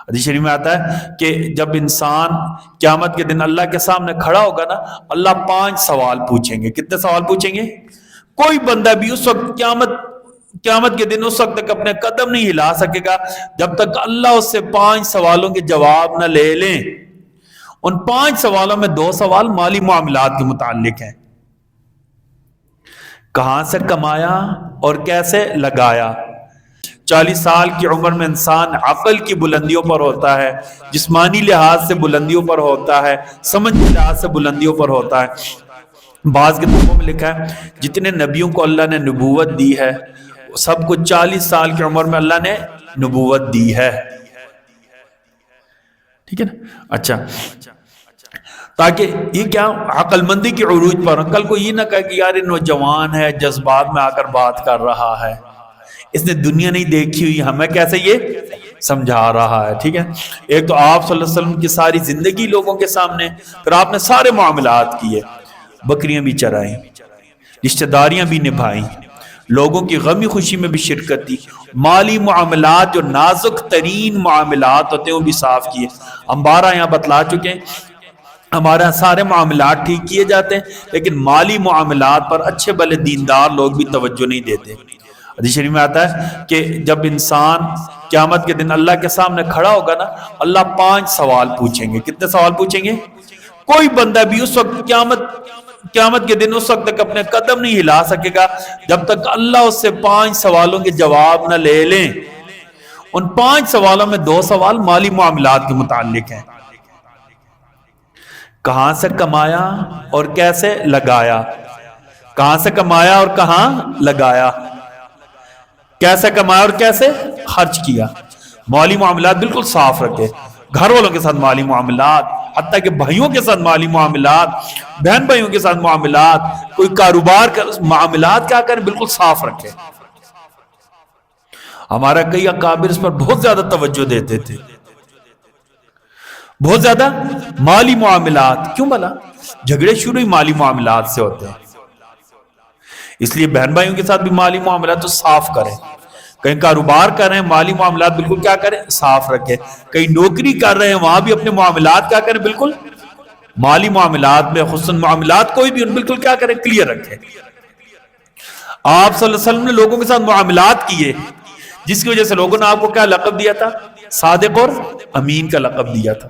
حدیث شریف میں آتا ہے کہ جب انسان قیامت کے دن اللہ کے سامنے کھڑا ہوگا نا، اللہ 5 سوال پوچھیں گے۔ کتنے سوال پوچھیں گے؟ کوئی بندہ بھی اس وقت قیامت کے دن اس وقت تک اپنے قدم نہیں ہلا سکے گا جب تک اللہ اس سے 5 سوالوں کے جواب نہ لے لیں۔ ان 5 سوالوں میں 2 سوال مالی معاملات کے متعلق ہیں۔ کہاں سے کمایا اور کیسے لگایا؟ 40 سال کی عمر میں انسان عقل کی بلندیوں پر ہوتا ہے، جسمانی لحاظ سے بلندیوں پر ہوتا ہے، سمجھ کے لحاظ سے بلندیوں پر ہوتا ہے۔ بعض کتابوں میں لکھا ہے جتنے نبیوں کو اللہ نے نبوت دی ہے سب کو 40 سال کی عمر میں اللہ نے نبوت دی ہے۔ ٹھیک ہے نا؟ اچھا، تاکہ یہ کیا عقل مندی کی عروج پر، کل کو یہ نہ کہے کہ یار یہ نوجوان ہے، جذبات میں آ کر بات کر رہا ہے، اس نے دنیا نہیں دیکھی ہوئی، ہمیں کیسے یہ سمجھا رہا ہے۔ ٹھیک ہے، ایک تو آپ صلی اللہ علیہ وسلم کی ساری زندگی لوگوں کے سامنے، پھر آپ نے سارے معاملات کیے، بکریاں بھی چرائیں، رشتہ داریاں بھی نبھائیں، لوگوں کی غمی خوشی میں بھی شرکت دی، مالی معاملات جو نازک ترین معاملات ہوتے ہیں وہ بھی صاف کیے۔ ہم 12 یہاں بتلا چکے ہیں، ہمارے یہاں سارے معاملات ٹھیک کیے جاتے ہیں، لیکن مالی معاملات پر اچھے بھلے دیندار لوگ بھی توجہ نہیں دیتے۔ حدیث شریف میں آتا ہے کہ جب انسان قیامت کے دن اللہ کے سامنے کھڑا ہوگا نا، اللہ 5 سوال پوچھیں گے۔ کتنے سوال پوچھیں گے؟ کوئی بندہ بھی اس وقت قیامت کے دن اس وقت تک اپنے قدم نہیں ہلا سکے گا جب تک اللہ اس سے 5 سوالوں کے جواب نہ لے لیں۔ ان 5 سوالوں میں 2 سوال مالی معاملات کے متعلق ہیں۔ کہاں سے کمایا اور کیسے لگایا؟ کہاں سے کمایا اور کہاں لگایا؟ کیسے کمایا اور کیسے خرچ کیا؟ مالی معاملات بالکل صاف رکھے، گھر والوں کے ساتھ مالی معاملات، حتیٰ کہ بھائیوں کے ساتھ مالی معاملات، بہن بھائیوں کے ساتھ معاملات، کوئی کاروبار کا معاملات کیا کریں بالکل صاف رکھے۔ ہمارا کئی اکابر اس پر بہت زیادہ توجہ دیتے تھے، بہت زیادہ مالی معاملات۔ کیوں بھلا؟ جھگڑے شروع ہی مالی معاملات سے ہوتے ہیں۔ اس لیے بہن بھائیوں کے ساتھ بھی مالی معاملات تو صاف کریں، کہیں کاروبار کر رہے ہیں مالی معاملات بالکل کیا کریں صاف رکھیں، کہیں نوکری کر رہے ہیں وہاں بھی اپنے معاملات کیا کریں بالکل مالی معاملات میں خصوصاً معاملات کوئی بھی بالکل کیا کریں کلیئر رکھیں۔ آپ صلی اللہ علیہ وسلم نے لوگوں کے ساتھ معاملات کیے جس کی وجہ سے لوگوں نے آپ کو کیا لقب دیا تھا؟ صادق اور امین کا لقب دیا تھا۔